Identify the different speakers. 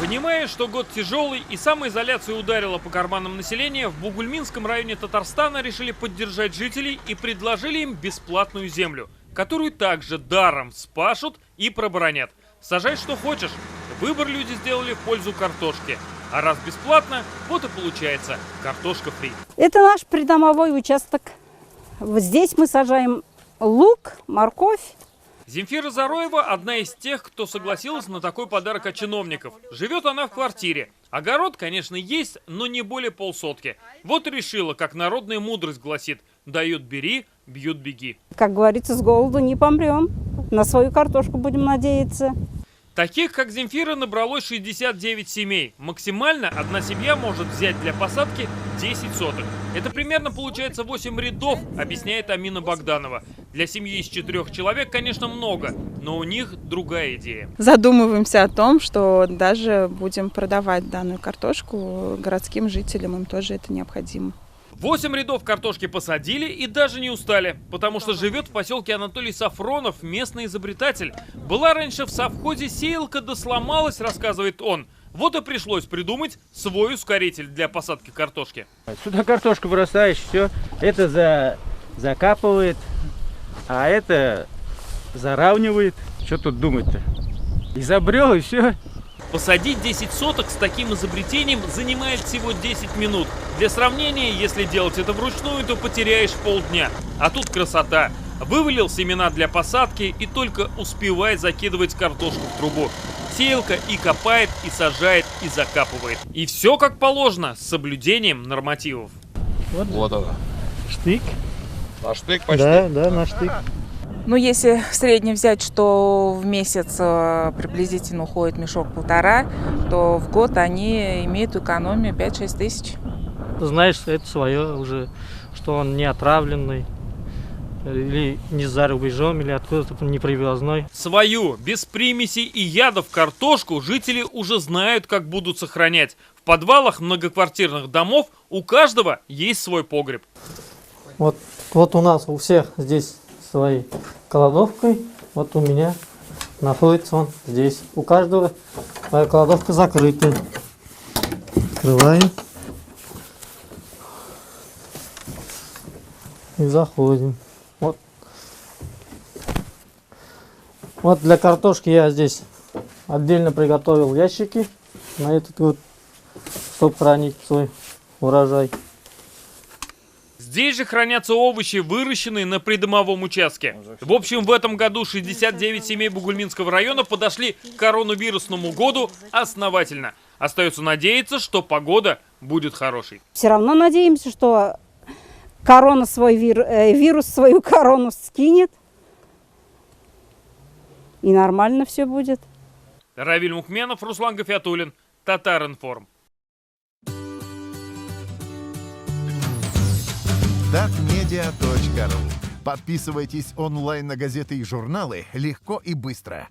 Speaker 1: Понимая, что год тяжелый и самоизоляция ударила по карманам населения, в Бугульминском районе Татарстана решили поддержать жителей и предложили им бесплатную землю, которую также даром спашут и проборонят. Сажай что хочешь. Выбор люди сделали в пользу картошки. А раз бесплатно, вот и получается картошка фри.
Speaker 2: Это наш придомовой участок. Вот здесь мы сажаем лук, морковь.
Speaker 1: Земфира Зароева одна из тех, кто согласилась на такой подарок от чиновников. Живет она в квартире. Огород, конечно, есть, но не более полсотки. Вот и решила, как народная мудрость гласит: дают бери, бьют беги.
Speaker 2: Как говорится, с голоду не помрем. На свою картошку будем надеяться.
Speaker 1: Таких, как Земфира, набралось 69 семей. Максимально одна семья может взять для посадки 10 соток. Это примерно получается 8 рядов, объясняет Амина Богданова. Для семьи из 4 человек, конечно, много, но у них другая идея.
Speaker 3: Задумываемся о том, что даже будем продавать данную картошку городским жителям, им тоже это необходимо.
Speaker 1: 8 рядов картошки посадили и даже не устали, потому что живет в поселке Анатолий Сафронов, местный изобретатель. Была раньше в совхозе сеялка, да сломалась, рассказывает он. Вот и пришлось придумать свой ускоритель для посадки картошки.
Speaker 4: Сюда картошку бросаешь, все, это закапывает, а это заравнивает. Что тут думать-то? Изобрел и все.
Speaker 1: Посадить 10 соток с таким изобретением занимает всего 10 минут. Для сравнения, если делать это вручную, то потеряешь полдня. А тут красота. Вывалил семена для посадки и только успевает закидывать картошку в трубу. Сеялка и копает, и сажает, и закапывает. И все как положено, с соблюдением нормативов.
Speaker 5: Вот она.
Speaker 4: Штык.
Speaker 5: На штык почти?
Speaker 4: Да, на штык.
Speaker 3: Ну, если в среднем взять, что в месяц приблизительно уходит мешок 1,5, то в год они имеют экономию 5-6 тысяч.
Speaker 6: Знаешь, это свое уже, что он не отравленный, или не за рубежом, или откуда-то не привозной.
Speaker 1: Свою, без примесей и ядов картошку жители уже знают, как будут сохранять. В подвалах многоквартирных домов у каждого есть свой погреб.
Speaker 6: Вот у нас у всех здесь своей кладовкой, вот у меня находится он здесь. У каждого своя кладовка закрыта. Открываем и заходим. Вот для картошки я здесь отдельно приготовил ящики на этот вот, чтобы хранить свой урожай.
Speaker 1: Здесь же хранятся овощи, выращенные на придомовом участке. В общем, в этом году 69 семей Бугульминского района подошли к коронавирусному году основательно. Остается надеяться, что погода будет хорошей.
Speaker 2: Все равно надеемся, что корона вирус свою корону скинет. И нормально все будет.
Speaker 1: Равиль Мухменов, Руслан Гафиатуллин, Татар-Информ.
Speaker 7: Dotmedia.ru. Подписывайтесь онлайн на газеты и журналы легко и быстро.